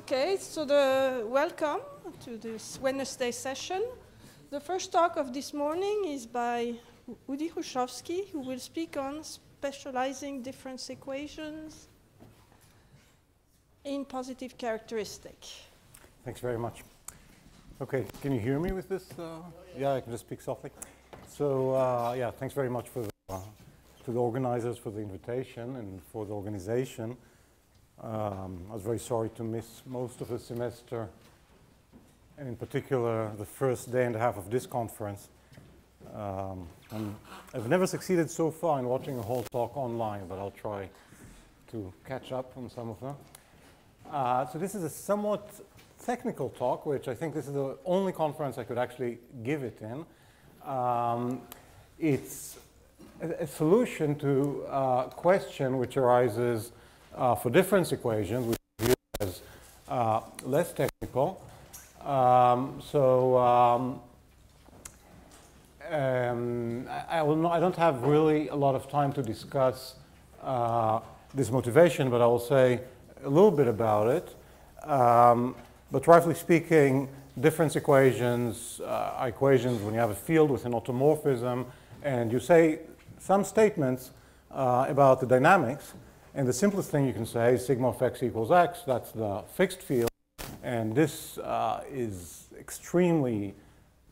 Okay, so welcome to this Wednesday session. The first talk of this morning is by Udi Hrushevsky, who will speak on specializing difference equations in positive characteristic. Thanks very much. Okay, can you hear me with this? Yeah, I can just speak softly. So yeah, thanks very much for to the organizers for the invitation and for the organization. I was very sorry to miss most of the semester, and in particular the first day and a half of this conference. And I've never succeeded so far in watching a whole talk online, but I'll try to catch up on some of them. So this is a somewhat technical talk, which I think this is the only conference I could actually give it in. It's a solution to a question which arises for difference equations, which is viewed as less technical. I don't have really a lot of time to discuss this motivation, but I will say a little bit about it. But roughly speaking, difference equations are equations when you have a field with an automorphism, and you say some statements about the dynamics. And the simplest thing you can say is sigma of x equals x. That's the fixed field. And this is extremely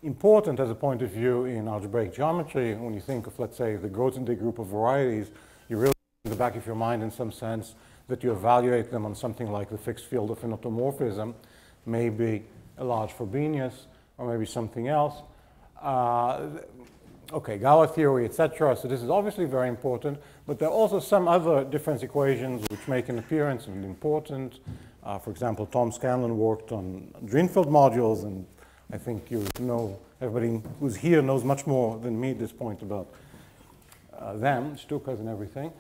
important as a point of view in algebraic geometry. When you think of, let's say, the Grothendieck group of varieties, you really in the back of your mind in some sense that you evaluate them on something like the fixed field of an automorphism, maybe a large Frobenius, or maybe something else. Okay, Galois theory, etc. So this is obviously very important, but there are also some other difference equations which make an appearance and important. For example, Tom Scanlon worked on Greenfield modules, and I think you know, everybody who's here knows much more than me at this point about them, Stukas and everything.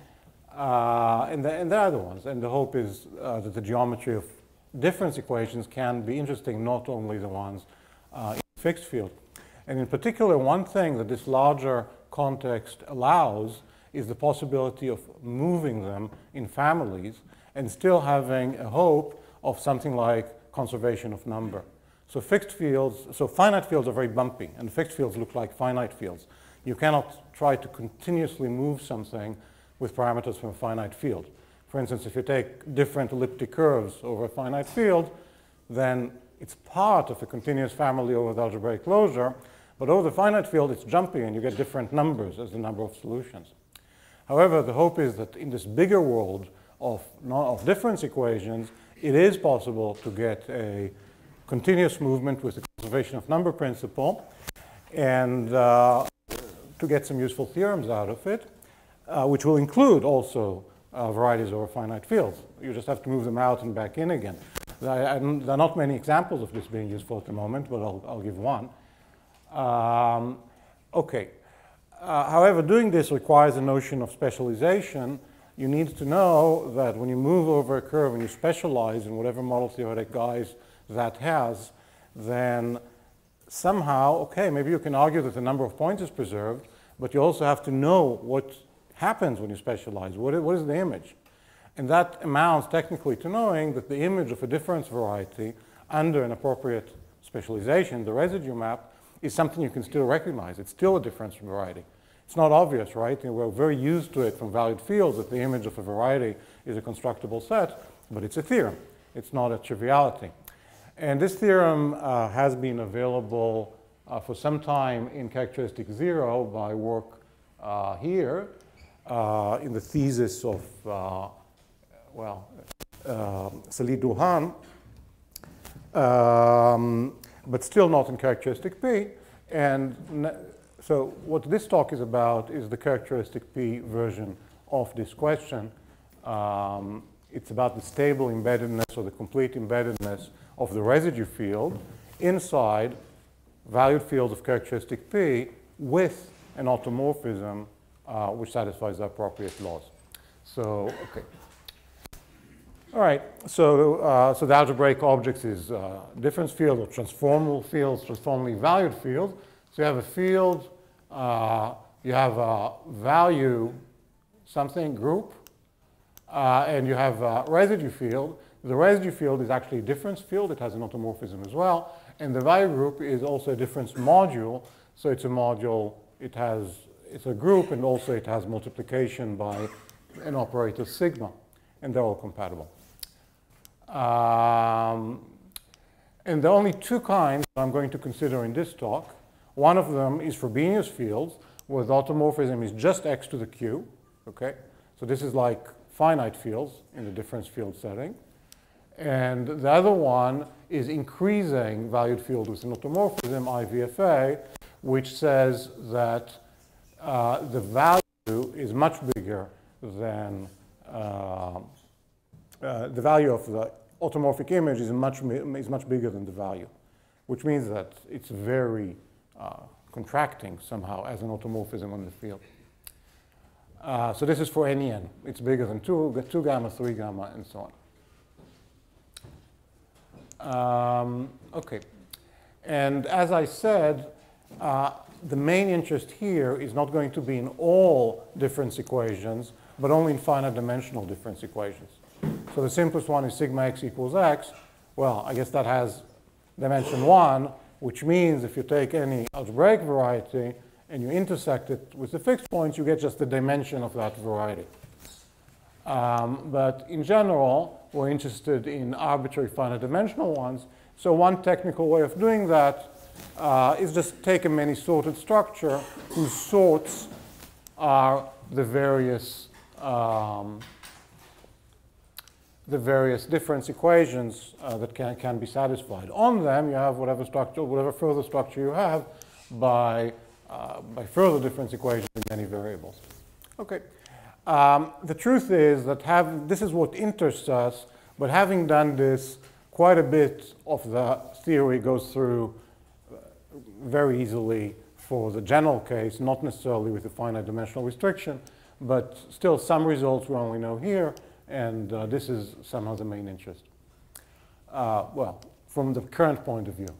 And there are other ones, and the hope is that the geometry of difference equations can be interesting, not only the ones in the fixed field. And in particular, one thing that this larger context allows is the possibility of moving them in families and still having a hope of something like conservation of number. So fixed fields, so finite fields are very bumpy, and fixed fields look like finite fields. You cannot try to continuously move something with parameters from a finite field. For instance, if you take different elliptic curves over a finite field, then it's part of a continuous family over the algebraic closure, but over the finite field it's jumpy and you get different numbers as the number of solutions. However, the hope is that in this bigger world of difference equations, it is possible to get a continuous movement with the conservation of number principle and to get some useful theorems out of it, which will include also varieties over finite fields. You just have to move them out and back in again. There are not many examples of this being useful at the moment, but I'll give one. Okay. However, doing this requires a notion of specialization. You need to know that when you move over a curve and you specialize in whatever model theoretic guise that has, then somehow, okay, maybe you can argue that the number of points is preserved, but you also have to know what happens when you specialize. What is the image? And that amounts technically to knowing that the image of a difference variety under an appropriate specialization, the residue map, is something you can still recognize. It's still a difference variety. It's not obvious, right? And we're very used to it from valued fields that the image of a variety is a constructible set, but it's a theorem. It's not a triviality. And this theorem has been available for some time in characteristic 0 by work here in the thesis of, Salih Duhan, but still not in characteristic P. And so what this talk is about is the characteristic P version of this question. It's about the stable embeddedness or the complete embeddedness of the residue field inside valued fields of characteristic P with an automorphism which satisfies the appropriate laws. So, okay. All right, so the algebraic objects is difference field or transformal fields, transformally valued fields. So you have a field, you have a value something group, and you have a residue field. The residue field is actually a difference field. It has an automorphism as well. And the value group is also a difference module. So it's a module, it's a group, and also it has multiplication by an operator sigma. And they're all compatible. And there are only two kinds I'm going to consider in this talk. One of them is Frobenius fields, where the automorphism is just x to the q. Okay? So this is like finite fields in the difference field setting. And the other one is increasing valued field with an automorphism, IVFA, which says that the value is much bigger than the value of the automorphic image is much bigger than the value, which means that it's very contracting somehow as an automorphism on the field. So this is for any n. It's bigger than 2 gamma, 3 gamma, and so on. Okay. And as I said, the main interest here is not going to be in all difference equations, but only in finite dimensional difference equations. So the simplest one is sigma x equals x. Well, I guess that has dimension 1, which means if you take any algebraic variety and you intersect it with the fixed points, you get just the dimension of that variety. But in general, we're interested in arbitrary finite dimensional ones. So one technical way of doing that is just take a many sorted structure whose sorts are the various difference equations that can be satisfied. On them, you have whatever further structure you have by further difference equations in many variables. Okay. The truth is that this is what interests us, but having done this, quite a bit of the theory goes through very easily for the general case, not necessarily with the finite dimensional restriction, but still some results we only know here. And this is somehow the main interest. Well, from the current point of view.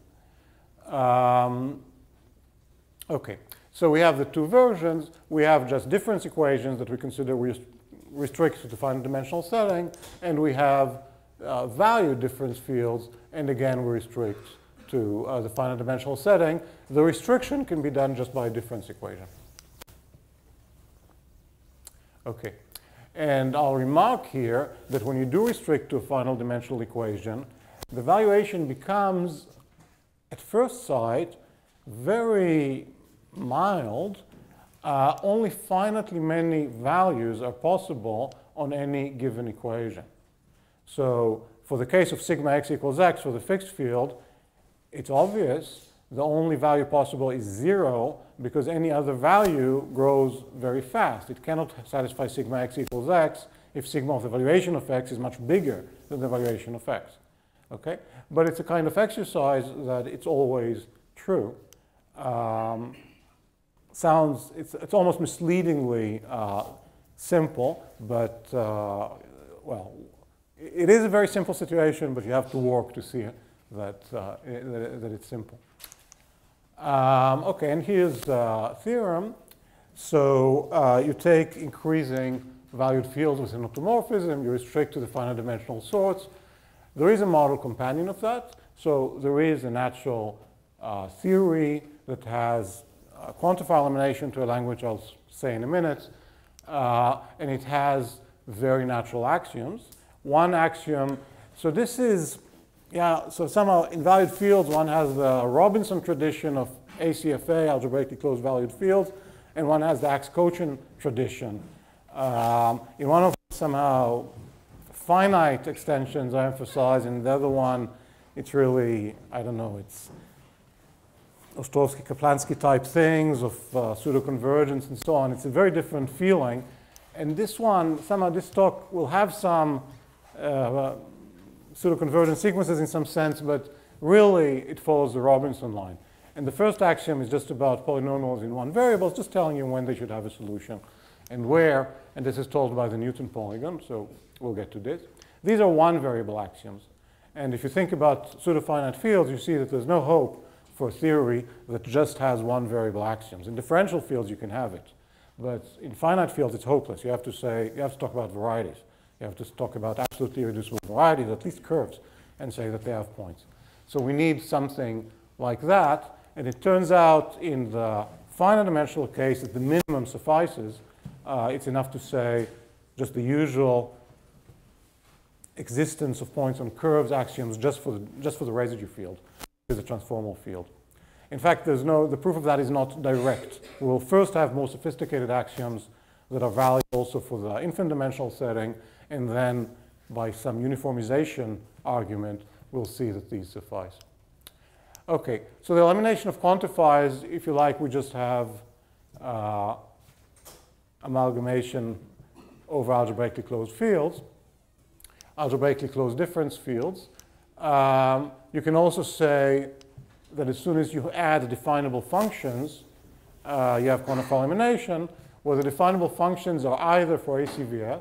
Okay, so we have the two versions. We have just difference equations that we consider restrict to the finite dimensional setting, and we have value difference fields, and again we restrict to the finite dimensional setting. The restriction can be done just by a difference equation. Okay. And I'll remark here that when you do restrict to a final dimensional equation, the valuation becomes, at first sight, very mild. Only finitely many values are possible on any given equation. So for the case of sigma x equals x for the fixed field, it's obvious the only value possible is 0 because any other value grows very fast. It cannot satisfy sigma x equals x if sigma of the valuation of x is much bigger than the valuation of x. Okay? But it's a kind of exercise that it's always true. It's almost misleadingly simple, but well, it is a very simple situation, but you have to work to see that it's simple. Okay, and here's the theorem. So you take increasing valued fields with an automorphism, you restrict to the finite dimensional sorts. There is a model companion of that. So there is a natural theory that has quantifier elimination to a language I'll say in a minute. And it has very natural axioms. One axiom, so this is, yeah, so somehow in valued fields, one has the Robinson tradition of ACFA, algebraically closed valued fields, and one has the Axe-Cochin tradition. In one of them, somehow, finite extensions are emphasized, and the other one, it's really, I don't know, it's Ostrovsky-Kaplansky type things of pseudo-convergence and so on. It's a very different feeling. And this one, somehow this talk will have some pseudo-convergent sequences in some sense, but really it follows the Robinson line. And the first axiom is just about polynomials in one variable. It's just telling you when they should have a solution and where. And this is told by the Newton polygon, so we'll get to this. These are one variable axioms. And if you think about pseudo-finite fields, you see that there's no hope for a theory that just has one variable axioms. In differential fields, you can have it. But in finite fields, it's hopeless. You have to talk about varieties. You You have to talk about absolutely reducible varieties, at least curves, and say that they have points. So we need something like that, and it turns out in the finite dimensional case that the minimum suffices. It's enough to say just the usual existence of points on curves axioms just for the residue field, which is a transformal field. In fact, the proof of that is not direct. We will first have more sophisticated axioms that are valid also for the infinite dimensional setting, and then by some uniformization argument, we'll see that these suffice. Okay, so the elimination of quantifiers, if you like, we just have amalgamation over algebraically closed fields, algebraically closed difference fields. You can also say that as soon as you add definable functions, you have quantifier elimination, where the definable functions are either for ACVF.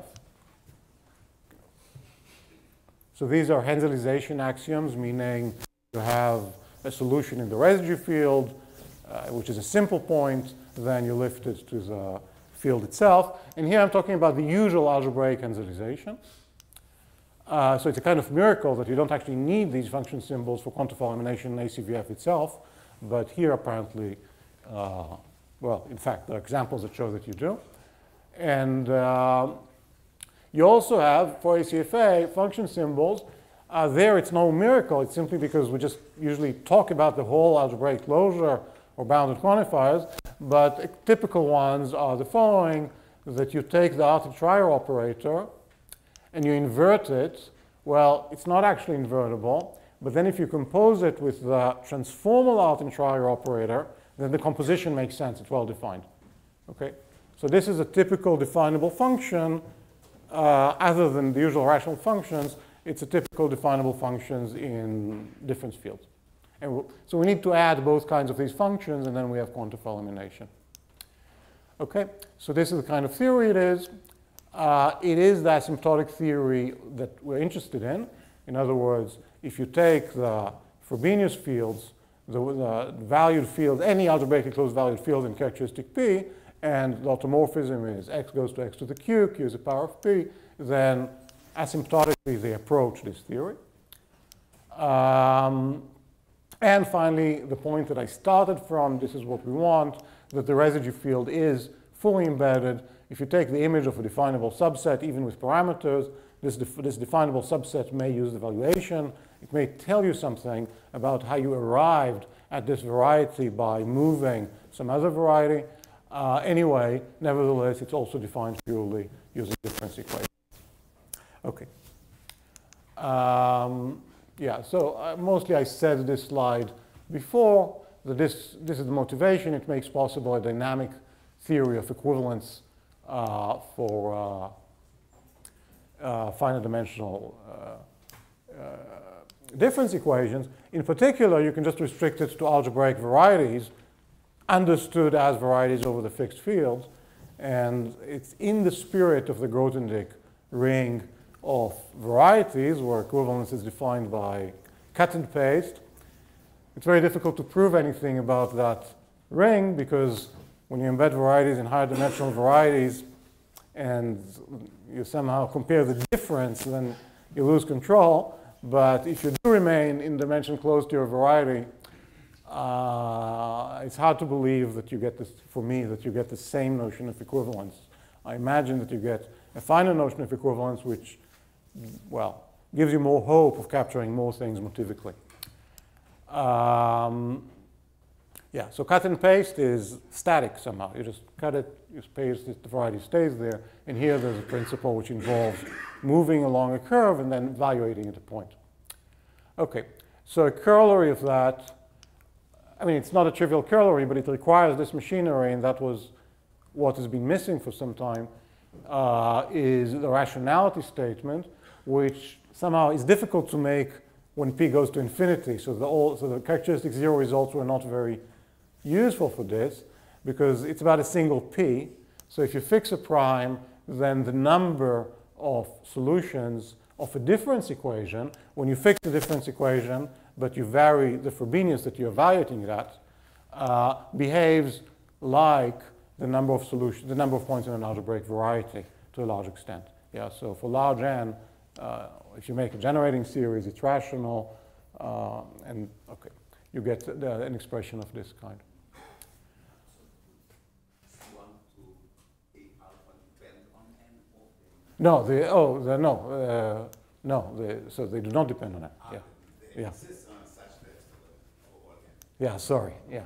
So these are Henselization axioms, meaning you have a solution in the residue field, which is a simple point, then you lift it to the field itself. And here I'm talking about the usual algebraic Henselization. So it's a kind of miracle that you don't actually need these function symbols for quantifier elimination in ACVF itself. But here apparently, well, in fact, there are examples that show that you do. And you also have, for ACFA, function symbols. There it's no miracle. It's simply because we just usually talk about the whole algebraic closure or bounded quantifiers. But typical ones are the following, that you take the Artin-Schreier operator and you invert it. Well, it's not actually invertible. But then if you compose it with the transformal Artin-Schreier operator, then the composition makes sense. It's well defined. Okay? So this is a typical definable function. Other than the usual rational functions, it's a typical definable functions in difference fields. And so we need to add both kinds of these functions, and then we have quantifier elimination. Okay, so this is the kind of theory it is. It is the asymptotic theory that we're interested in. In other words, if you take the Frobenius fields, the valued field, any algebraically closed valued field in characteristic P, and the automorphism is x goes to x to the q, q is the power of p, then asymptotically they approach this theory. And finally, the point that I started from, this is what we want, that the residue field is fully embedded. If you take the image of a definable subset, even with parameters, this definable subset may use the valuation. It may tell you something about how you arrived at this variety by moving some other variety. Anyway, nevertheless, it's also defined purely using difference equations. Okay. Yeah, so mostly I said this slide before, that this is the motivation. It makes possible a dynamic theory of equivalence for finite dimensional difference equations. In particular, you can just restrict it to algebraic varieties, understood as varieties over the fixed fields. And it's in the spirit of the Grothendieck ring of varieties, where equivalence is defined by cut and paste. It's very difficult to prove anything about that ring, because when you embed varieties in higher dimensional varieties and you somehow compare the difference, then you lose control. But if you do remain in dimension close to your variety, it's hard to believe that you get this, for me, that you get the same notion of equivalence. I imagine that you get a finer notion of equivalence, which, well, gives you more hope of capturing more things motivically. Yeah, so cut and paste is static somehow. You just cut it, you paste it, the variety stays there. And here there's a principle which involves moving along a curve and then evaluating at a point. Okay, so a corollary of that, I mean, it's not a trivial corollary, but it requires this machinery, and that was what has been missing for some time, is the rationality statement, which somehow is difficult to make when p goes to infinity. So the characteristic zero results were not very useful for this, because it's about a single p. So if you fix a prime, then the number of solutions of a difference equation, when you fix the difference equation, but you vary the Frobenius that you're evaluating that, behaves like the number of solutions, the number of points in an algebraic variety to a large extent. Yeah, so for large n, if you make a generating series, it's rational, and okay, you get an expression of this kind. No, so they do not depend on n. Yeah, yeah. Yeah, sorry, yeah.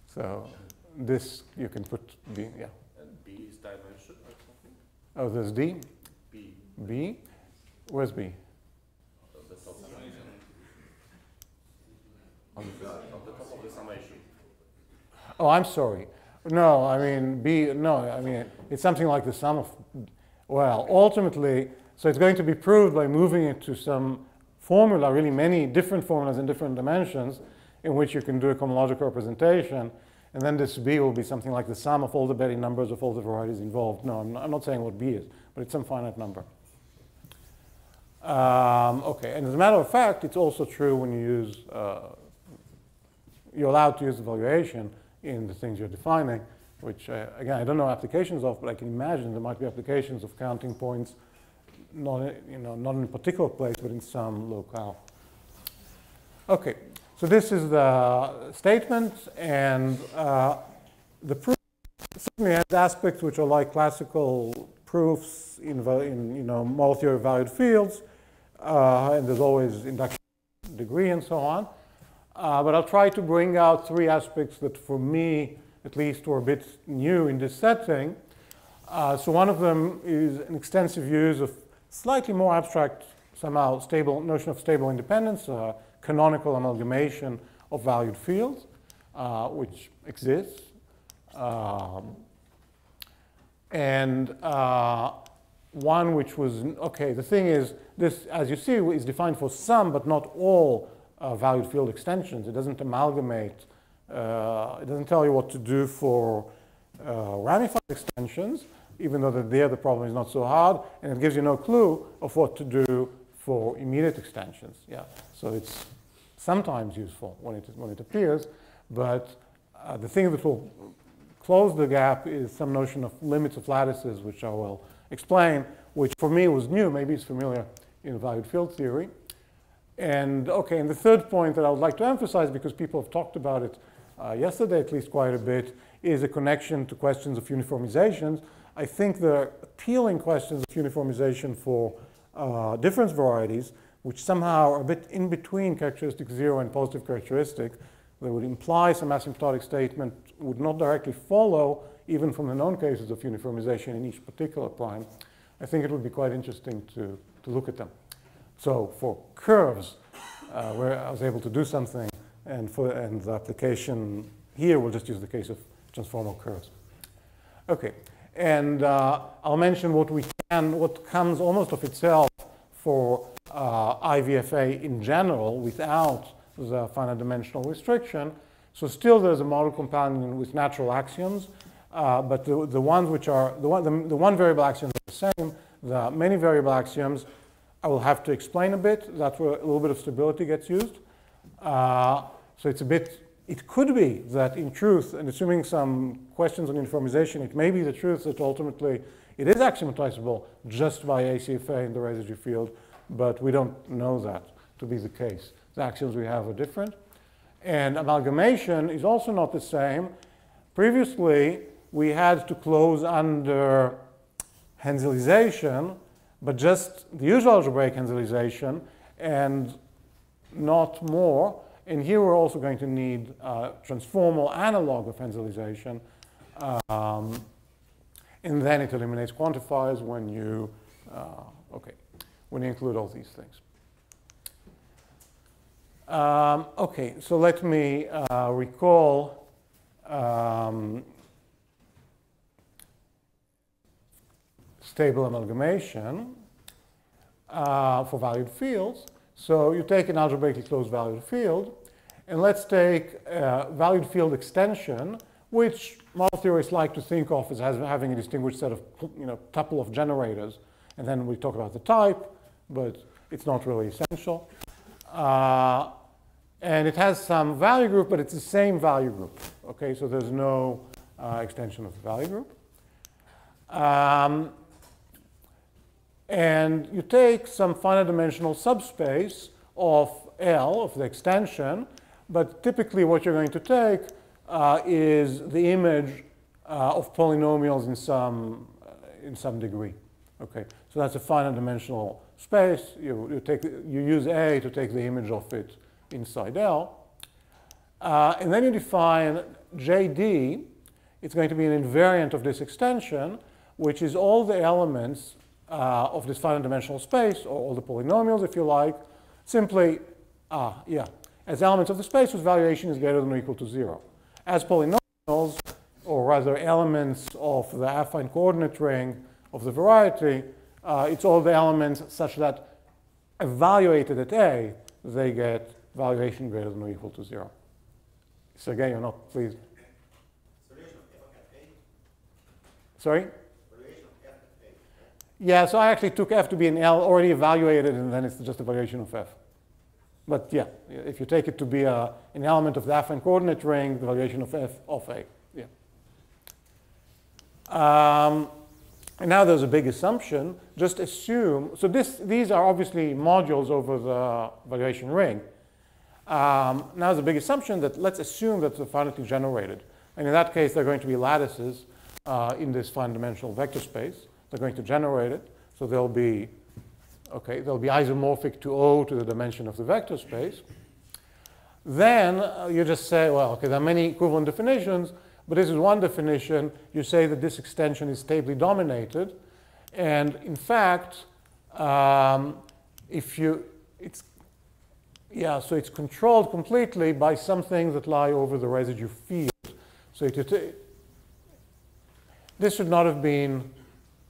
So this you can put B, yeah. And B is dimension or something? Oh, there's D? B. B? Where's B? The top on the top of the summation. Oh, I'm sorry. No, I mean, B, no, I mean, it's something like the sum of, well, ultimately, so it's going to be proved by moving it to some formula, really many different formulas in different dimensions, in which you can do a cohomological representation, and then this B will be something like the sum of all the Betti numbers of all the varieties involved. No, I'm not saying what B is, but it's some finite number. Okay, and as a matter of fact, it's also true when you use, you're allowed to use evaluation in the things you're defining, which, again, I don't know applications of, but I can imagine there might be applications of counting points, not, not in a particular place, but in some locale. Okay. So this is the statement, and the proof certainly has aspects which are like classical proofs in model theory of valued fields, and there's always induction degree and so on. But I'll try to bring out three aspects that, for me, at least, were a bit new in this setting. So one of them is an extensive use of slightly more abstract, somehow stable notion of stable independence. Canonical amalgamation of valued fields, which exists. And one which was, okay, the thing is, this, as you see, is defined for some, but not all valued field extensions. It doesn't amalgamate. It doesn't tell you what to do for ramified extensions, even though there the problem is not so hard, and it gives you no clue of what to do for immediate extensions. Yeah, so it's sometimes useful when it appears, but the thing that will close the gap is some notion of limits of lattices, which I will explain, which for me was new. Maybe it's familiar in valued field theory. And okay, and the third point that I would like to emphasize, because people have talked about it yesterday at least quite a bit, is a connection to questions of uniformizations. I think the appealing questions of uniformization for difference varieties, which somehow are a bit in between characteristic 0 and positive characteristic, they would imply some asymptotic statement, would not directly follow, even from the known cases of uniformization in each particular prime. I think it would be quite interesting to look at them. So for curves, where I was able to do something, and the application here, we'll just use the case of transformal curves. Okay, and I'll mention what comes almost of itself for IVFA in general without the finite dimensional restriction. So still there's a model companion with natural axioms, but the ones which are, the one variable axioms are the same. The many variable axioms I will have to explain a bit. That's where a little bit of stability gets used. So it's a bit, it could be that in truth, and assuming some questions on uniformization, it may be the truth that ultimately it is axiomatizable just by ACFA in the residue field, but we don't know that to be the case. The axioms we have are different. And amalgamation is also not the same. Previously, we had to close under Henselization, but just the usual algebraic Henselization and not more. And here we're also going to need a transformal analog of Henselization. And then it eliminates quantifiers when you, when you include all these things. Okay, so let me recall stable amalgamation for valued fields. So you take an algebraically closed valued field, and let's take a valued field extension, which model theorists like to think of as having a distinguished set of, tuple of generators. And then we talk about the type, but it's not really essential. And it has some value group, but it's the same value group. Okay, so there's no extension of the value group. And you take some finite dimensional subspace of L, of the extension, but typically what you're going to take is the image of polynomials in some degree. Okay, so that's a finite dimensional space. You use A to take the image of it inside L. And then you define JD. It's going to be an invariant of this extension, which is all the elements of this finite dimensional space, or all the polynomials, if you like, simply, as elements of the space whose valuation is greater than or equal to 0. As polynomials, or rather elements of the affine coordinate ring of the variety, it's all the elements such that evaluated at A, they get valuation greater than or equal to 0. Sergey, you're not pleased? Sorry? Yeah, so I actually took F to be an L already evaluated, and then it's just a variation of F. But yeah, if you take it to be an element of the affine coordinate ring, the valuation of F of A. Yeah. And now there's a big assumption. Just assume, so these are obviously modules over the valuation ring. Now there's a big assumption that let's assume that they're finitely generated. And in that case, they're going to be lattices in this finite dimensional vector space. They're going to generate it. So they'll be isomorphic to O to the dimension of the vector space. Then you just say, well, okay, there are many equivalent definitions, but this is one definition. You say that this extension is stably dominated. And in fact, so it's controlled completely by some things that lie over the residue field. So this should not have been,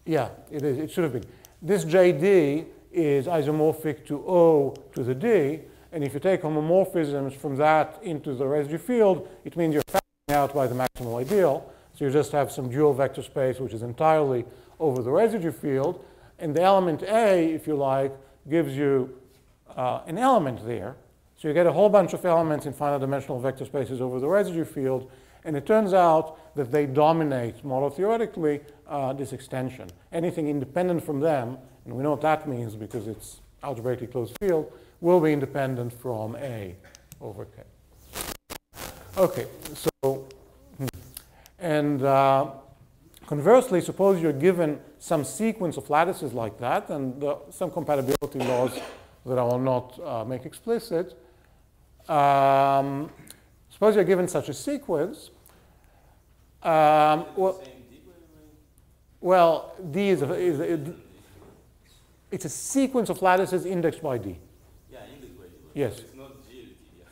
yeah, it should have been. This JD is isomorphic to O to the D, and if you take homomorphisms from that into the residue field, it means you're factoring out by the maximal ideal. So you just have some dual vector space which is entirely over the residue field, and the element A, if you like, gives you an element there. So you get a whole bunch of elements in finite dimensional vector spaces over the residue field, and it turns out that they dominate, monotheoretically, this extension. Anything independent from them, and we know what that means because it's algebraically closed field, will be independent from A over K. Okay, so, and conversely, suppose you're given some sequence of lattices like that, and some compatibility laws that I will not make explicit. Suppose you're given such a sequence. Well, D it's a sequence of lattices indexed by D. Yeah, indexed by D. Yes. It's not GLD. Yeah.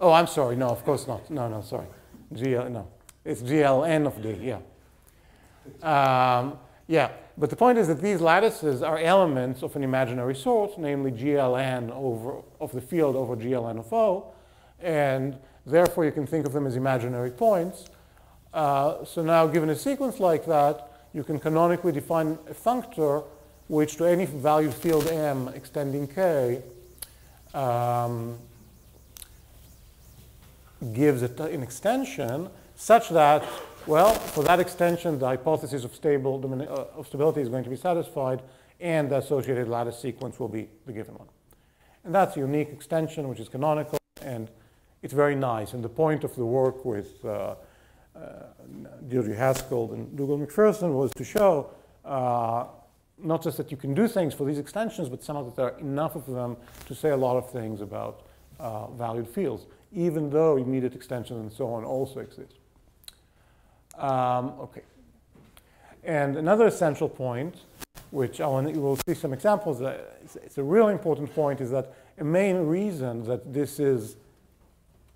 Oh, I'm sorry. No, of course not. No, sorry. No. It's GLN of D, yeah. Yeah, but the point is that these lattices are elements of an imaginary sort, namely GLN of the field over GLN of O, and therefore you can think of them as imaginary points. So now, given a sequence like that, you can canonically define a functor which, to any valued field M extending K, gives it an extension such that, well, for that extension, the hypothesis of stability is going to be satisfied, and the associated lattice sequence will be the given one. And that's a unique extension, which is canonical, and it's very nice. And the point of the work with Deirdre Haskell and Dougal McPherson was to show not just that you can do things for these extensions, but somehow that there are enough of them to say a lot of things about valued fields, even though immediate extensions and so on also exist. Okay. And another essential point, which we'll see some examples, it's a really important point, is that a main reason that this is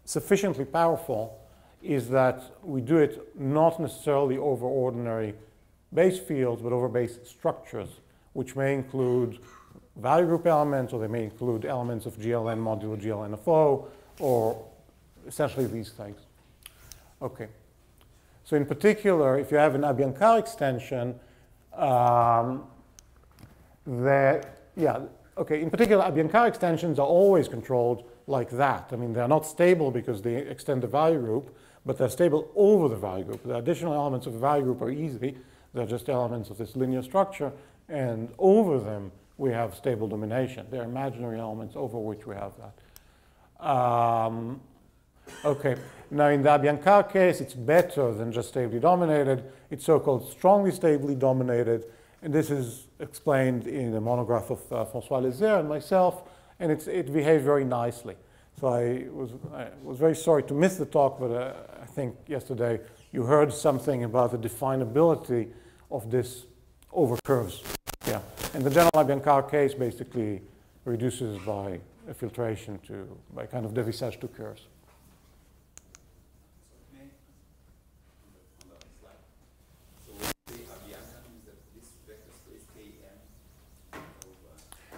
sufficiently powerful is that we do it not necessarily over ordinary base fields, but over base structures, which may include value group elements, or they may include elements of GLN modulo GLN of O, or essentially these things. Okay. So in particular, if you have an Abiancar extension, in particular, Abiancar extensions are always controlled like that. I mean, they're not stable because they extend the value group, but they're stable over the value group. The additional elements of the value group are easy. They're just elements of this linear structure, and over them we have stable domination. They're imaginary elements over which we have that. Okay, now in the Abyankar case, it's better than just stably dominated. It's so-called strongly stably dominated, and this is explained in the monograph of François Lézère and myself, and it behaves very nicely. So I was very sorry to miss the talk, but I think yesterday you heard something about the definability of this over curves. Yeah, and the general Abyankar case basically reduces by a filtration by kind of dévissage to curves.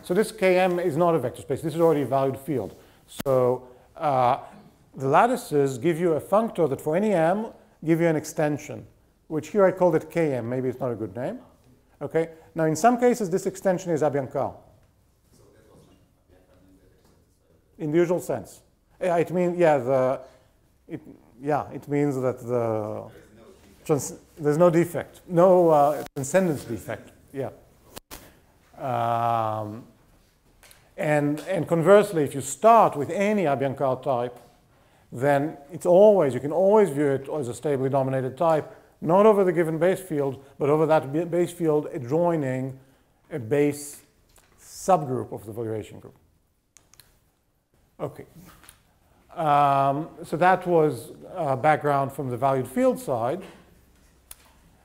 So this Km is not a vector space. This is already a valued field. So the lattices give you a functor that for any m give you an extension, which here I called it Km. Maybe it's not a good name. Okay. Now in some cases this extension is Abyankar. In the usual sense. It means it means that there's no defect, no transcendence defect. Yeah. And conversely, if you start with any Abyankar type, then you can always view it as a stably dominated type, not over the given base field, but over that base field adjoining a base subgroup of the valuation group. Okay. So that was background from the valued field side.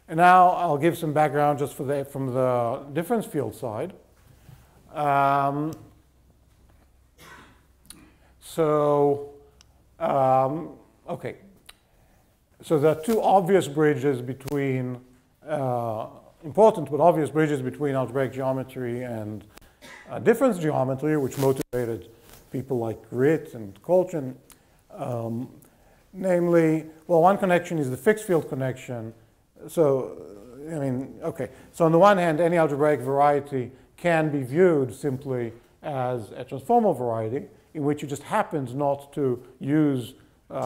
And now I'll give some background just from the difference field side. Okay. So there are two obvious bridges between, important but obvious bridges between algebraic geometry and difference geometry, which motivated people like Ritt and Colchin. Namely, well, one connection is the fixed field connection. So, I mean, okay. So on the one hand, any algebraic variety can be viewed simply as a transformal variety in which you just happened not to use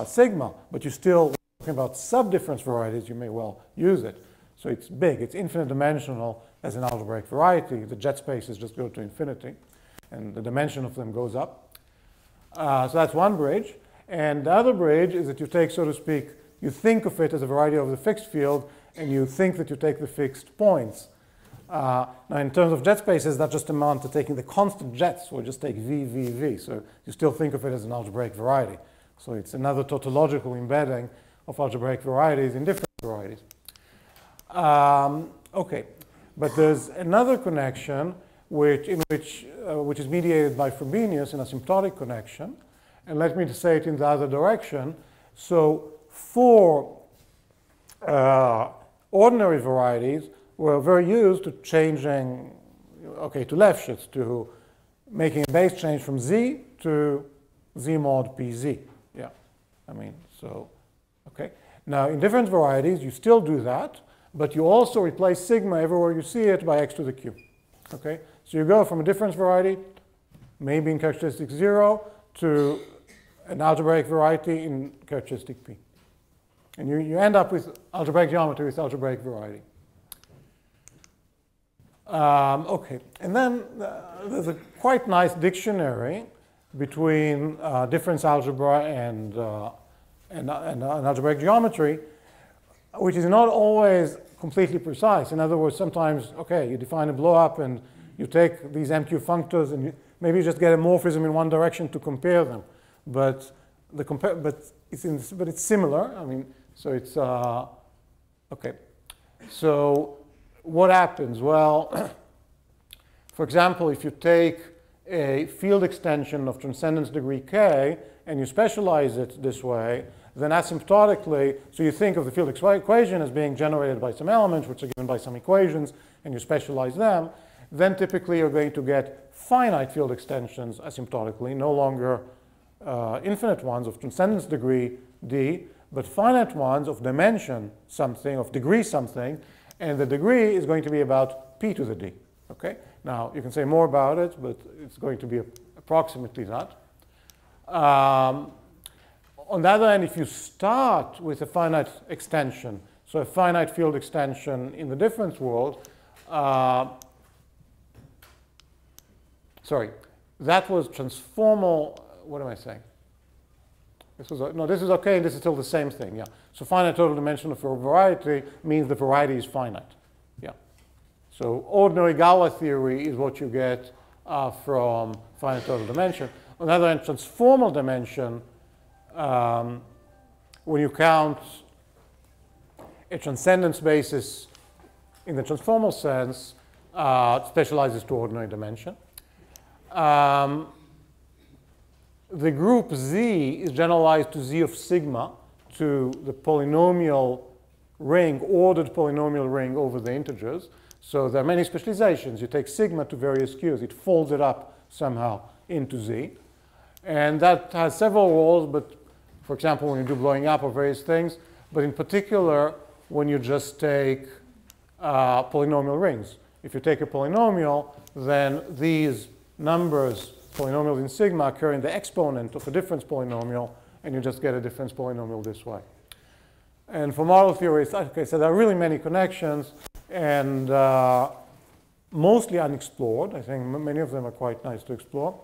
sigma, but you still, talking about subdifference varieties, you may well use it. So it's big, it's infinite dimensional as an algebraic variety. The jet spaces just go to infinity, and the dimension of them goes up. So that's one bridge. And the other bridge is that you take, so to speak, you think of it as a variety of the fixed field, and you think that you take the fixed points. Now, in terms of jet spaces, that just amounts to taking the constant jets, or just take V, V, V. So you still think of it as an algebraic variety. So it's another tautological embedding of algebraic varieties in different varieties. Okay, but there's another connection which is mediated by Frobenius, an asymptotic connection. And let me say it in the other direction. So for ordinary varieties, we're very used to changing, okay, to Lefschetz, to making a base change from Z to Z mod PZ. Yeah, I mean, so, okay. Now, in different varieties, you still do that, but you also replace sigma everywhere you see it by x to the q. Okay, so you go from a difference variety, maybe in characteristic 0, to an algebraic variety in characteristic P. And you end up with algebraic geometry with algebraic variety. Okay, and then there's a quite nice dictionary between difference algebra and algebraic geometry, which is not always completely precise. In other words, sometimes, okay, you define a blow-up and you take these MQ functors and maybe you just get a morphism in one direction to compare them. But it's similar. I mean, so it's okay. So what happens? Well, for example, if you take a field extension of transcendence degree k and you specialize it this way, then asymptotically, so you think of the field equation as being generated by some elements which are given by some equations, and you specialize them, then typically you're going to get finite field extensions asymptotically, no longer infinite ones of transcendence degree d, but finite ones of dimension something, of degree something, and the degree is going to be about p to the d. Okay? Now, you can say more about it, but it's going to be approximately that. On the other hand, if you start with a finite extension, So a finite field extension in the difference world, sorry, that was transformal, what am I saying? No, this is okay, this is still the same thing, yeah. So finite total dimension of a variety means the variety is finite, yeah. So ordinary Galois theory is what you get from finite total dimension. On the other hand, transformal dimension, when you count a transcendence basis in the transformal sense, specializes to ordinary dimension. The group Z is generalized to Z of sigma, to the polynomial ring, ordered polynomial ring over the integers. So there are many specializations. You take sigma to various Qs. It folds it up somehow into Z. And that has several roles, but for example, when you do blowing up or various things, but in particular, when you just take polynomial rings. If you take a polynomial, then these numbers, polynomials in sigma, occur in the exponent of a difference polynomial, and you just get a difference polynomial this way. And for model theories, okay, so there are really many connections, and mostly unexplored. I think many of them are quite nice to explore.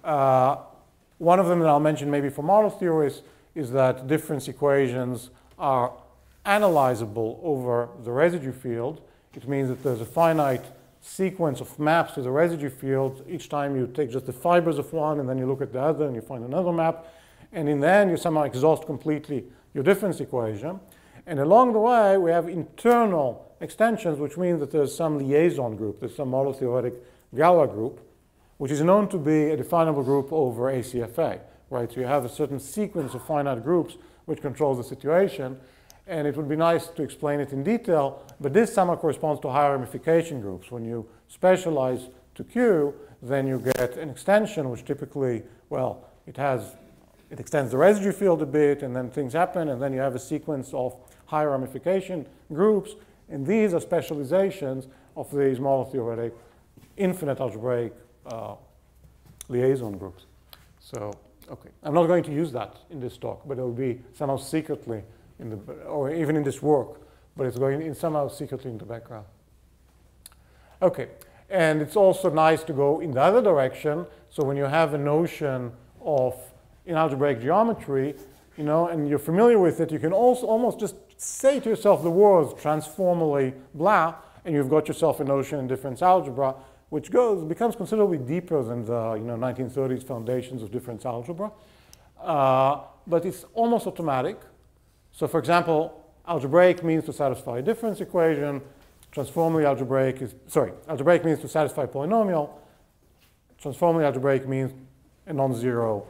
One of them that I'll mention maybe for model theories is that difference equations are analyzable over the residue field. It means that there's a finite sequence of maps to the residue field. Each time you take just the fibers of one, and then you look at the other, and you find another map. And in the end, you somehow exhaust completely your difference equation. And along the way, we have internal extensions, which means that there's some liaison group. There's some model theoretic Galois group, which is known to be a definable group over ACFA, right? So you have a certain sequence of finite groups which controls the situation. And it would be nice to explain it in detail, but this somehow corresponds to higher ramification groups. When you specialize to Q, then you get an extension, which typically, well, it extends the residue field a bit, and then things happen, and then you have a sequence of higher ramification groups, and these are specializations of these model theoretic infinite algebraic liaison groups. So, okay, I'm not going to use that in this talk, but it will be somehow secretly or even in this work, but it's going in somehow secretly in the background. Okay, and it's also nice to go in the other direction. So when you have a notion of in algebraic geometry, you know, and you're familiar with it, you can also almost just say to yourself the words transformally blah, and you've got yourself a notion in difference algebra, which becomes considerably deeper than the 1930s foundations of difference algebra. But it's almost automatic. So for example, algebraic means to satisfy a difference equation. Transformally algebraic algebraic means to satisfy a polynomial. Transformally algebraic means a non-zero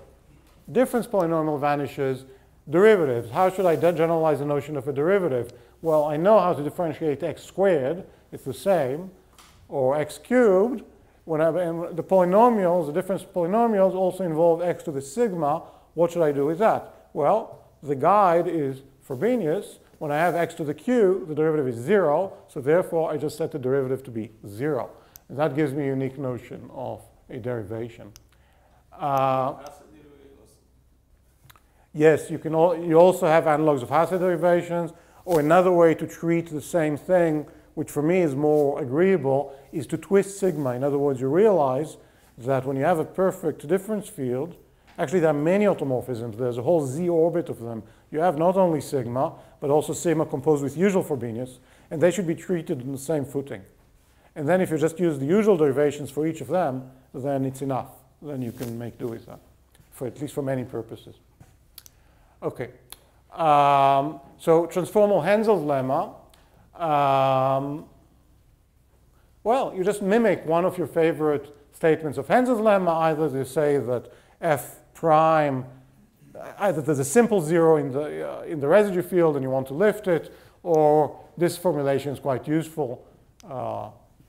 difference polynomial vanishes. Derivatives. How should I generalize the notion of a derivative? Well, I know how to differentiate x squared. It's the same. Or x cubed. And the polynomials, the difference polynomials also involve x to the sigma. What should I do with that? Well, the guide is Frobenius. When I have x to the q, the derivative is 0. So therefore, I just set the derivative to be 0. And that gives me a unique notion of a derivation. Yes, you also have analogs of Hasse derivations. Or another way to treat the same thing, which for me is more agreeable, is to twist sigma. In other words, you realize that when you have a perfect difference field, actually there are many automorphisms. There's a whole Z orbit of them. You have not only sigma, but also sigma composed with usual Frobenius, and they should be treated on the same footing. And then if you just use the usual derivations for each of them, then it's enough. Then you can make do with that, at least for many purposes. Okay. So transformal Hensel's lemma. Well, you just mimic one of your favorite statements of Hensel's lemma. Either you say that f prime, either there's a simple zero in the residue field and you want to lift it, or this formulation is quite useful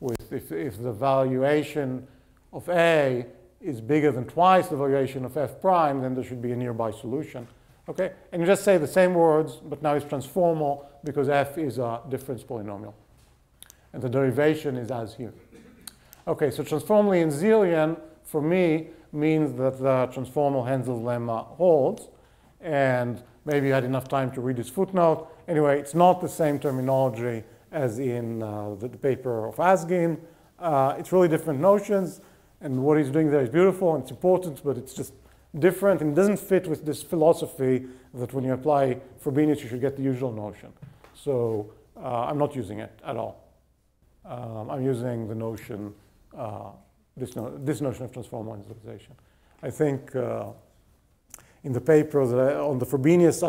if the valuation of A is bigger than twice the valuation of f prime, then there should be a nearby solution. Okay? And you just say the same words, but now it's transformal because f is a difference polynomial. And the derivation is as here. Okay, so transformally Henselian, for me, means that the transformal Hensel's lemma holds. And maybe you had enough time to read this footnote. anyway, it's not the same terminology as in the paper of Azgin. It's really different notions, and what he's doing there is beautiful and it's important, but it's just different and doesn't fit with this philosophy that when you apply Frobenius, you should get the usual notion. So I'm not using it at all. I'm using the notion, this notion of transformal initialization. I think in the paper on the Frobenius,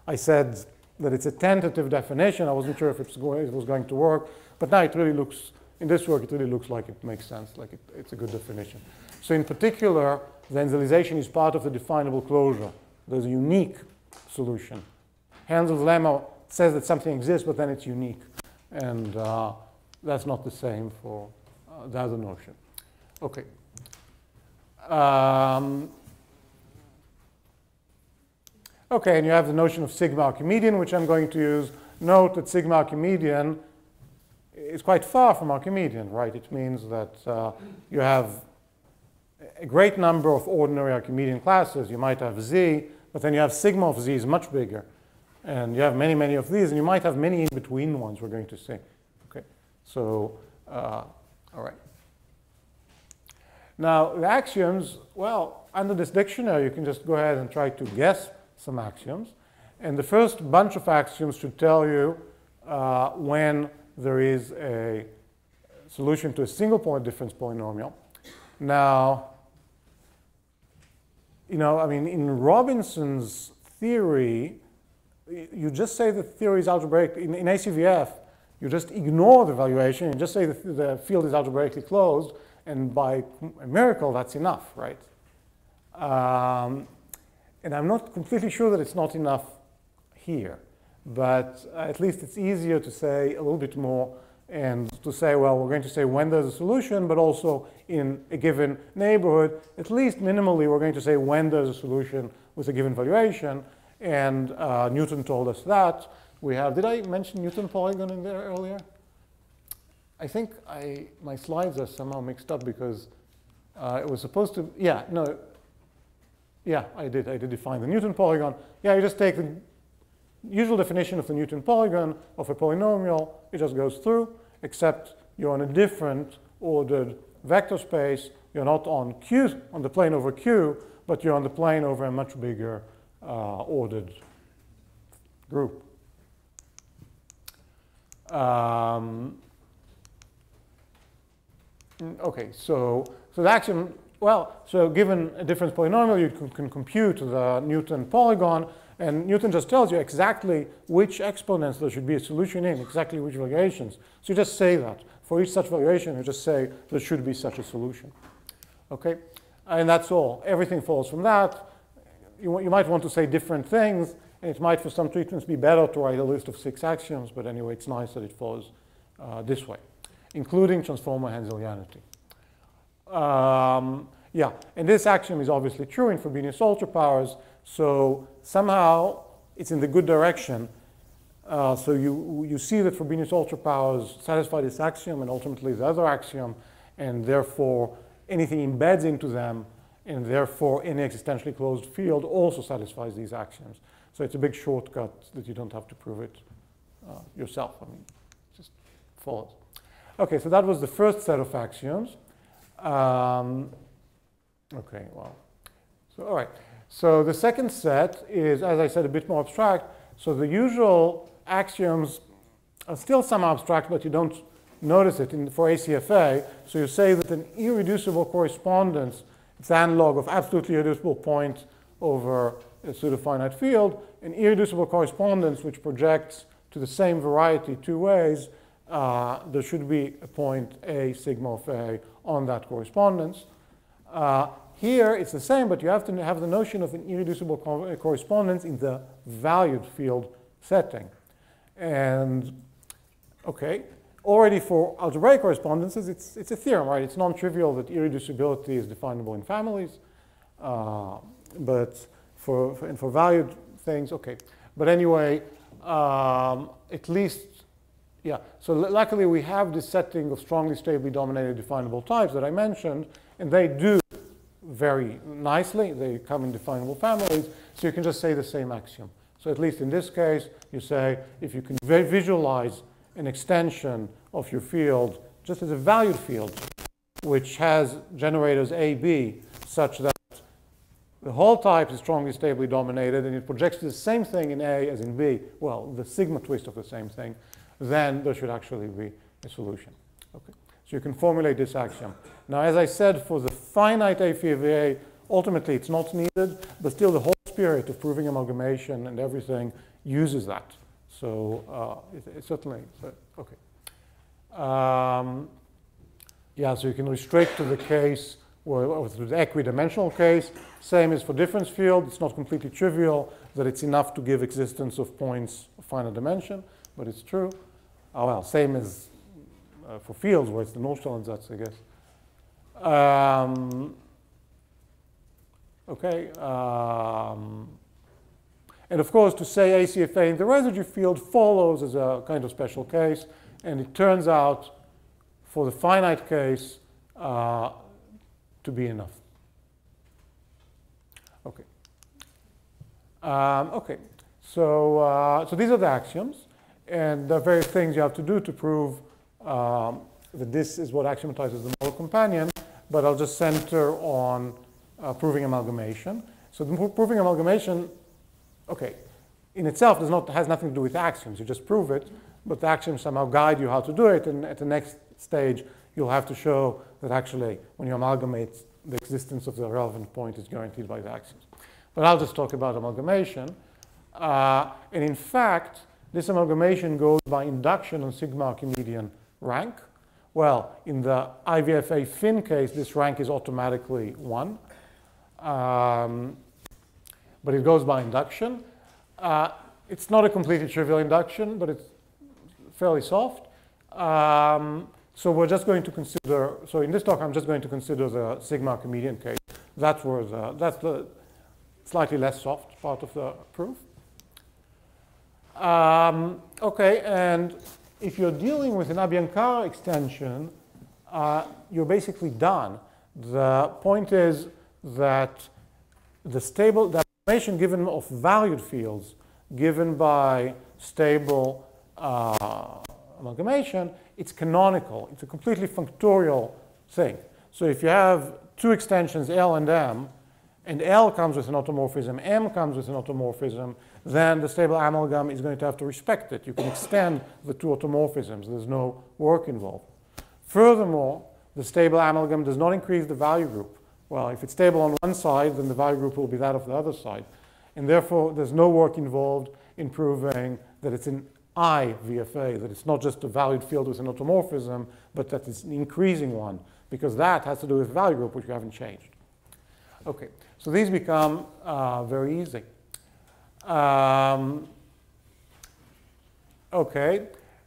I said that it's a tentative definition. I wasn't sure if it was going to work, but now it really looks, in this work, it really looks like it makes sense, like it's a good definition. So in particular, the initialization is part of the definable closure. There's a unique solution. Hansel's lemma says that something exists, but then it's unique. And that's not the same for the other notion. Okay. Okay, and you have the notion of sigma Archimedean, which I'm going to use. Note that sigma Archimedean is quite far from Archimedean, right? It means that you have a great number of ordinary Archimedean classes. You might have Z, but then you have sigma of Z is much bigger. And you have many, many of these, and you might have many in-between ones we're going to see. Okay, so, all right. Now, the axioms, well, under this dictionary, you can just go ahead and try to guess some axioms. And the first bunch of axioms should tell you when there is a solution to a single point difference polynomial. Now, you know, I mean, in Robinson's theory, you just say the theory is algebraic. In ACVF, you just ignore the valuation. You just say the field is algebraically closed. And by a miracle, that's enough, right? And I'm not completely sure that it's not enough here. But at least it's easier to say a little bit more and to say, well, we're going to say when there's a solution, but also in a given neighborhood. At least minimally, we're going to say when there's a solution with a given valuation. And Newton told us that. We have, did I mention Newton polygon in there earlier? I think my slides are somehow mixed up because it was supposed to, yeah, no, yeah, I did define the Newton polygon. Yeah, you just take the usual definition of the Newton polygon of a polynomial. It just goes through, except you're on a different ordered vector space. You're not on Q, on the plane over Q, but you're on the plane over a much bigger ordered group. Okay, so the axiom, well, so given a difference polynomial, you can compute the Newton polygon, and Newton just tells you exactly which exponents there should be a solution in, exactly which valuations. So you just say that. For each such valuation, you just say there should be such a solution. Okay, and that's all. Everything follows from that. You might want to say different things, and it might, for some treatments, be better to write a list of 6 axioms, but anyway, it's nice that it follows this way, including transformal Henselianity. Yeah, and this axiom is obviously true in Frobenius ultrapowers, so somehow it's in the good direction. So you see that Frobenius ultrapowers satisfy this axiom and ultimately the other axiom, and therefore anything embeds into them, and therefore any existentially closed field also satisfies these axioms. So it's a big shortcut that you don't have to prove it yourself. I mean, it just follows. Okay, so that was the first set of axioms. Okay, well, so all right. So the second set is, as I said, a bit more abstract. So the usual axioms are still somehow abstract, but you don't notice it for ACFA. So you say that an irreducible correspondence, it's the analog of absolutely irreducible point over a pseudo-finite field, an irreducible correspondence which projects to the same variety 2 ways, there should be a point A sigma of A on that correspondence. Here it's the same, but you have to have the notion of an irreducible correspondence in the valued field setting. And okay, already for algebraic correspondences, it's a theorem, right? It's non-trivial that irreducibility is definable in families, but for valued things, okay. But anyway, at least, yeah. So luckily we have this setting of strongly stably dominated definable types that I mentioned, and they do very nicely. They come in definable families, so you can just say the same axiom. So at least in this case, you say if you can visualize an extension of your field just as a valued field, which has generators A, B, such that the whole type is strongly stably dominated and it projects the same thing in A as in B, well, the sigma twist of the same thing, then there should actually be a solution. Okay. So you can formulate this axiom. Now, as I said, for the finite A phi of A, ultimately it's not needed, but still the whole spirit of proving amalgamation and everything uses that. So it's certainly, okay. Yeah, so you can restrict to the case, or to the equidimensional case. Same as for difference field. It's not completely trivial that it's enough to give existence of points of finite dimension, but it's true. Oh, well, same as for fields where it's the Nordstrahlen-Satz, I guess. Okay. And of course, to say ACFA in the residue field follows as a kind of special case, and it turns out for the finite case to be enough. Okay. Okay. So these are the axioms, and there are various things you have to do to prove that this is what axiomatizes the model companion. But I'll just center on proving amalgamation. So the proving amalgamation, okay, in itself has nothing to do with axioms. You just prove it, but the axioms somehow guide you how to do it. And at the next stage, you'll have to show that actually, when you amalgamate, the existence of the relevant point is guaranteed by the axioms. But I'll just talk about amalgamation. And in fact, this amalgamation goes by induction on sigma Archimedean rank. Well, in the IVFA fin case, this rank is automatically 1. But it goes by induction. It's not a completely trivial induction, but it's fairly soft. So we're just going to consider, so in this talk, I'm just going to consider the sigma Archimedean case. That's the slightly less soft part of the proof. Okay, and if you're dealing with an Abyankara extension, you're basically done. The point is that the information given of valued fields given by stable amalgamation, it's canonical. It's a completely functorial thing. So if you have two extensions, L and M, and L comes with an automorphism, M comes with an automorphism, then the stable amalgam is going to have to respect it. You can extend the two automorphisms. There's no work involved. Furthermore, the stable amalgam does not increase the value group. Well, if it's stable on one side, then the value group will be that of the other side. And therefore, there's no work involved in proving that it's an IVFA, that it's not just a valued field with an automorphism, but that it's an increasing one, because that has to do with the value group, which you haven't changed. Okay, so these become very easy. Okay,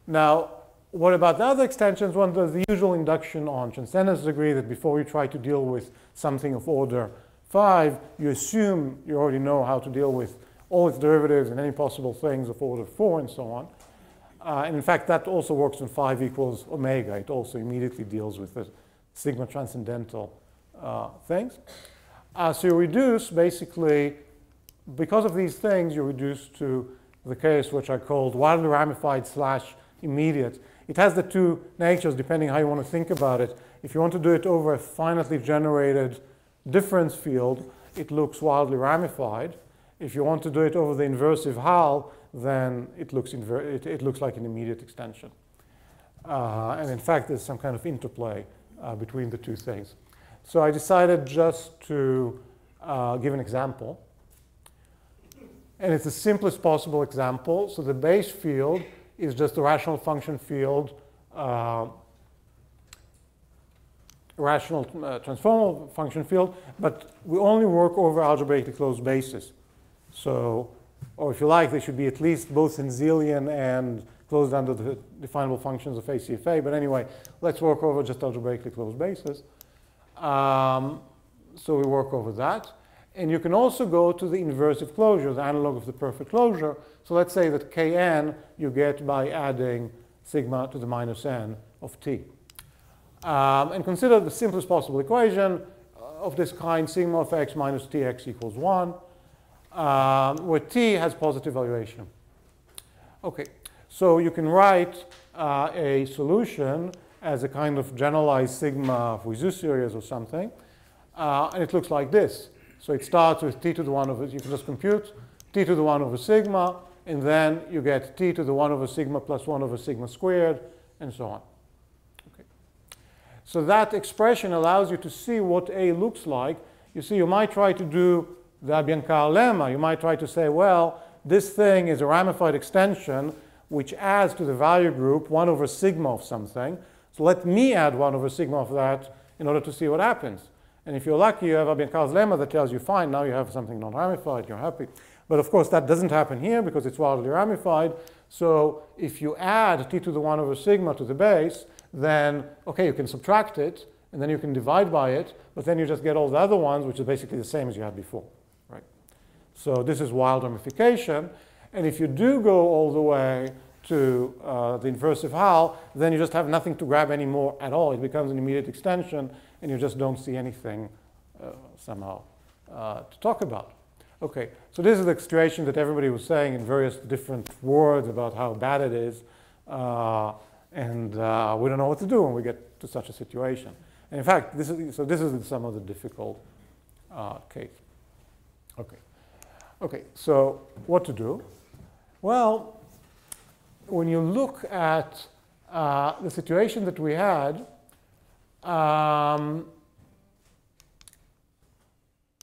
now what about the other extensions? One, there's the usual induction on transcendence degree that before you try to deal with something of order 5, you assume you already know how to deal with all its derivatives and any possible things of order 4 and so on. And in fact, that also works when 5 equals omega. It also immediately deals with the sigma transcendental things. So you reduce, basically, because of these things, you reduce to the case which I called wildly ramified / immediate. It has the two natures, depending how you want to think about it. If you want to do it over a finitely generated difference field, it looks wildly ramified. If you want to do it over the inversive hull, then it looks like an immediate extension. And in fact, there's some kind of interplay between the two things. So I decided just to give an example. And it's the simplest possible example. So the base field is just a rational function field, rational transformal function field, but we only work over algebraically closed bases. So, or if you like, they should be at least both Henselian and closed under the definable functions of ACFA. But anyway, let's work over just algebraically closed bases. So we work over that. And you can also go to the inversive closure, the analog of the perfect closure. So let's say that Kn you get by adding sigma to the minus n of t. And consider the simplest possible equation of this kind, sigma of x minus tx equals 1. where t has positive valuation. Okay, so you can write a solution as a kind of generalized sigma Voisous series or something, and it looks like this. So it starts with t to the 1 over, you can just compute t to the 1 over sigma, and then you get t to the 1 over sigma plus 1 over sigma squared, and so on. Okay. So that expression allows you to see what A looks like. You see, you might try to do the Abyankar lemma. You might try to say, well, this thing is a ramified extension which adds to the value group 1 over sigma of something. So let me add 1 over sigma of that in order to see what happens. And if you're lucky, you have Abyankar's lemma that tells you, fine, now you have something non-ramified, you're happy. But of course, that doesn't happen here because it's wildly ramified. So if you add t to the 1 over sigma to the base, then, okay, you can subtract it, and then you can divide by it, but then you just get all the other ones, which are basically the same as you had before, right? So this is wild ramification. And if you do go all the way to the inversive Hall, then you just have nothing to grab anymore at all. It becomes an immediate extension, and you just don't see anything somehow to talk about. Okay, so this is the situation that everybody was saying in various different words about how bad it is, and we don't know what to do when we get to such a situation. And in fact, this is some of the difficult case. Okay. Okay, so what to do? Well, when you look at the situation that we had,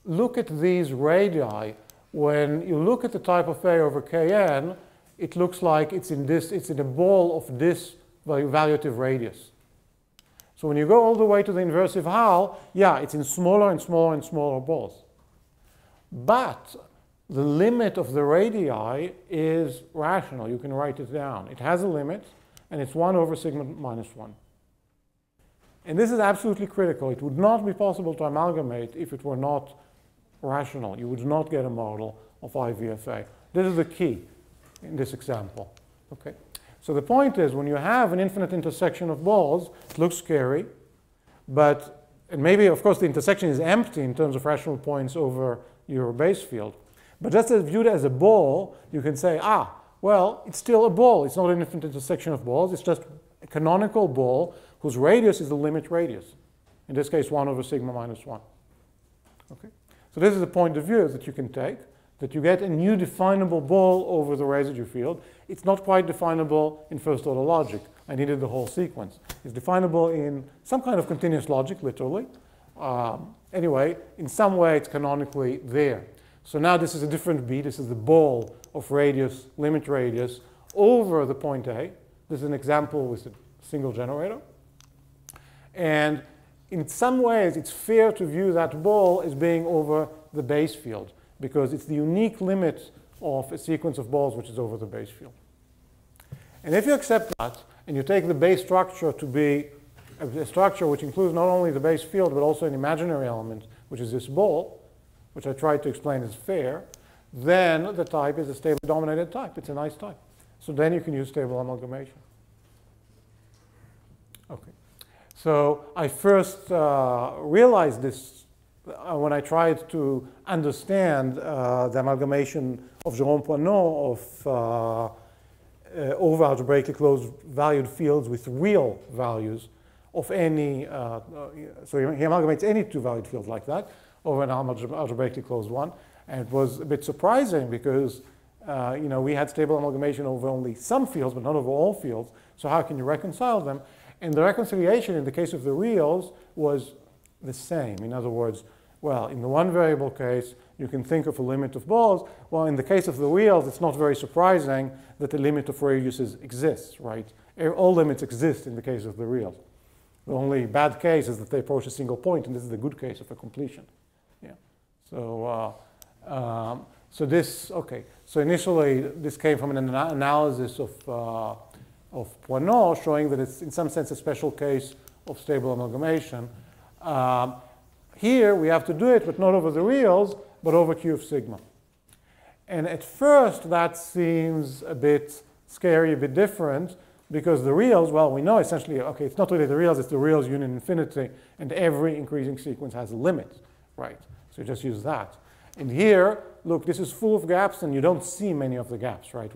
look at these radii. When you look at the type of A over Kn, it looks like it's in a ball of this valuative radius. So when you go all the way to the inversive Hall, yeah, it's in smaller and smaller and smaller balls. But the limit of the radii is rational. You can write it down. It has a limit, and it's 1 over sigma minus 1. And this is absolutely critical. It would not be possible to amalgamate if it were not rational. You would not get a model of IVFA. This is the key in this example. Okay? So the point is, when you have an infinite intersection of balls, it looks scary, but, and maybe, of course, the intersection is empty in terms of rational points over your base field. But just as viewed as a ball, you can say, well, it's still a ball. It's not an infinite intersection of balls. It's just a canonical ball whose radius is the limit radius. In this case, 1 over sigma minus 1. Okay? So this is a point of view that you can take, that you get a new definable ball over the residue field. It's not quite definable in first order logic. I needed the whole sequence. It's definable in some kind of continuous logic, literally. Anyway, in some way, it's canonically there. So now this is a different B. This is the ball of radius, limit radius, over the point A. This is an example with a single generator. And in some ways, it's fair to view that ball as being over the base field, because it's the unique limit of a sequence of balls which is over the base field. And if you accept that, and you take the base structure to be a structure which includes not only the base field, but also an imaginary element, which is this ball, which I tried to explain as fair, then the type is a stably dominated type. It's a nice type. So then you can use stable amalgamation. Okay. So I first realized this when I tried to understand the amalgamation of Jérôme Poineau of over algebraically closed valued fields with real values of any, so he amalgamates any two valued fields like that over an algebraically closed one. And it was a bit surprising because we had stable amalgamation over only some fields, but not over all fields. So how can you reconcile them? And the reconciliation in the case of the reals was the same. In other words, well, in the one variable case, you can think of a limit of balls. Well, in the case of the reals, it's not very surprising that the limit of radiuses exists, right? All limits exist in the case of the reals. The only bad case is that they approach a single point, and this is the good case of a completion. Yeah. So, so this, okay. So initially, this came from an analysis of Poineau, showing that it's in some sense a special case of stable amalgamation. Here, we have to do it, but not over the reals, but over Q of sigma. And at first, that seems a bit scary, a bit different, because the reals, well, we know essentially, okay, it's not really the reals, it's the reals union infinity, and every increasing sequence has a limit, right? So you just use that. And here, look, this is full of gaps, and you don't see many of the gaps, right?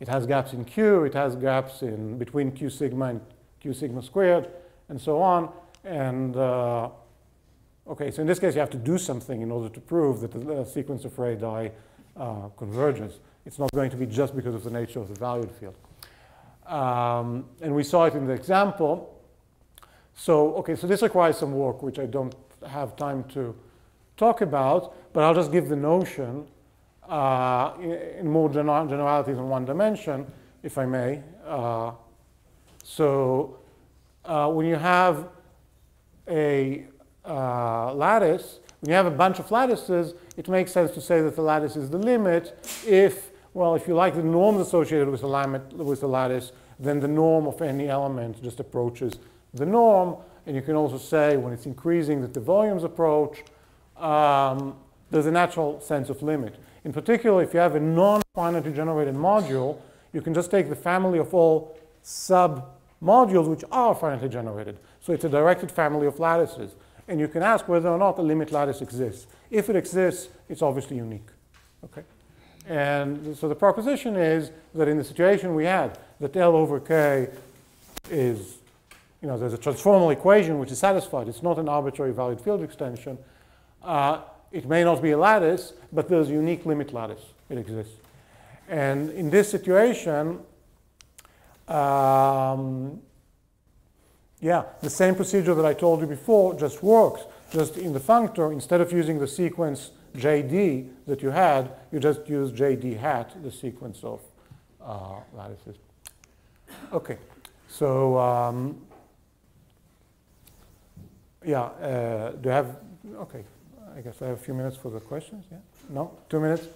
It has gaps in Q, it has gaps in between Q sigma and Q sigma squared, and so on. And okay, so in this case, you have to do something in order to prove that the sequence of radii converges. It's not going to be just because of the nature of the valued field. And we saw it in the example. So, okay, so this requires some work, which I don't have time to talk about, but I'll just give the notion in more generalities in one dimension, if I may. So when you have a lattice, when you have a bunch of lattices, it makes sense to say that the lattice is the limit if, well, if you like the norms associated with the lattice, then the norm of any element just approaches the norm. And you can also say when it's increasing that the volumes approach. There's a natural sense of limit. In particular, if you have a non-finitely generated module, you can just take the family of all sub-modules which are finitely generated. So it's a directed family of lattices. And you can ask whether or not a limit lattice exists. If it exists, it's obviously unique. Okay? And so the proposition is that in the situation we had, that L over K is, there's a transformal equation which is satisfied. It's not an arbitrary valued field extension. It may not be a lattice, but there's a unique limit lattice. It exists. And in this situation, yeah, the same procedure that I told you before just works. Just in the functor, instead of using the sequence JD that you had, you just use JD hat, the sequence of lattices. Okay, so yeah, do you have, okay. I guess I have a few minutes for the questions, yeah? No? 2 minutes?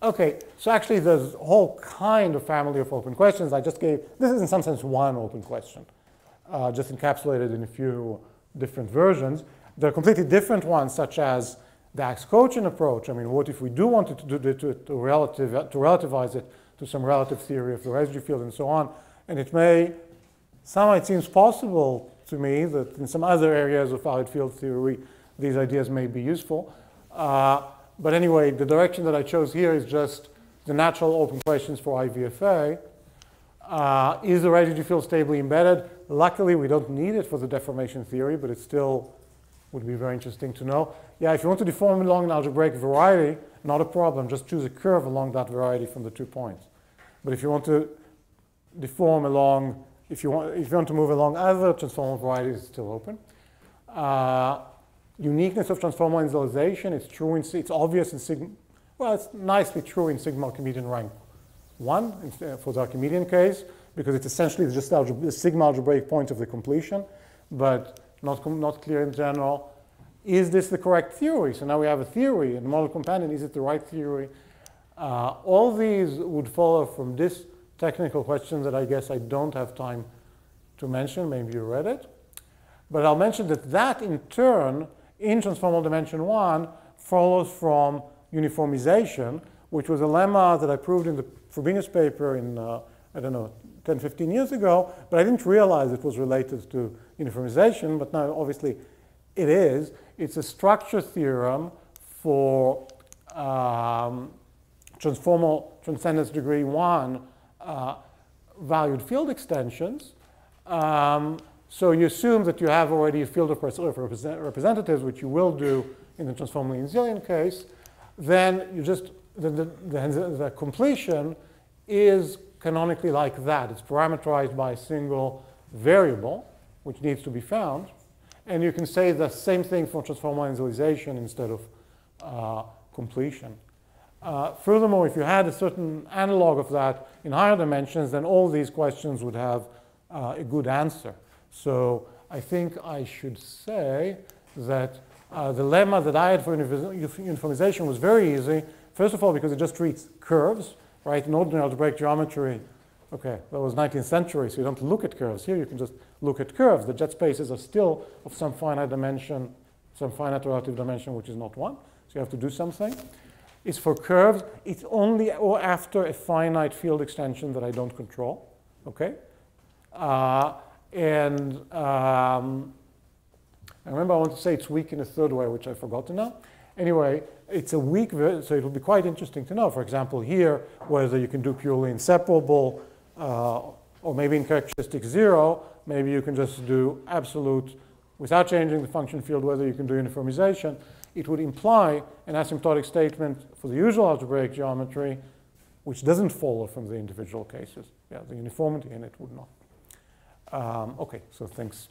Okay, so actually there's a whole kind of family of open questions. I just gave, this is in some sense one open question, just encapsulated in a few different versions. There are completely different ones, such as the Axe-Cochin approach. I mean, what if we do want to relativize it to some relative theory of the residue field and so on? And somehow it seems possible to me that in some other areas of valued field theory, these ideas may be useful. But anyway, the direction that I chose here is just the natural open questions for IVFA. Is the residue field stably embedded? Luckily, we don't need it for the deformation theory, but it still would be very interesting to know. Yeah, if you want to deform along an algebraic variety, not a problem. Just choose a curve along that variety from the 2 points. But if you want to deform along, if you want to move along other transformal varieties, it's still open. Uniqueness of transformal initialization, it's obvious in Sigma. Well, it's nicely true in Sigma-Archimedean rank 1 for the Archimedean case, because it's essentially just the Sigma algebraic point of the completion, but not clear in general. Is this the correct theory? So now we have a theory, and the model companion, is it the right theory? All these would follow from this technical question that I guess I don't have time to mention. Maybe you read it. But I'll mention that in turn, in transformal dimension 1, follows from uniformization, which was a lemma that I proved in the Frobenius paper in, I don't know, 10, 15 years ago, but I didn't realize it was related to uniformization, but now obviously it is. It's a structure theorem for transformal transcendence degree 1 valued field extensions. So you assume that you have already a field of representatives, which you will do in the transformal Heinzelian case. Then you just, the completion is canonically like that. It's parameterized by a single variable, which needs to be found. And you can say the same thing for transformal initialization instead of completion. Furthermore, if you had a certain analog of that in higher dimensions, then all these questions would have a good answer. So I think I should say that the lemma that I had for uniformization was very easy. First of all, because it just treats curves, right? In ordinary algebraic geometry, okay, that was 19th century, so you don't look at curves. Here you can just look at curves. The jet spaces are still of some finite dimension, some finite relative dimension, which is not 1. So you have to do something. It's for curves. It's only or after a finite field extension that I don't control, okay? And I remember I want to say it's weak in a third way, which I've forgotten now. Anyway, it's a weak, so it will be quite interesting to know, for example, here, whether you can do purely inseparable, or maybe in characteristic 0, maybe you can just do absolute, without changing the function field, whether you can do uniformization. It would imply an asymptotic statement for the usual algebraic geometry, which doesn't follow from the individual cases. Yeah, the uniformity in it would not. Okay, so thanks.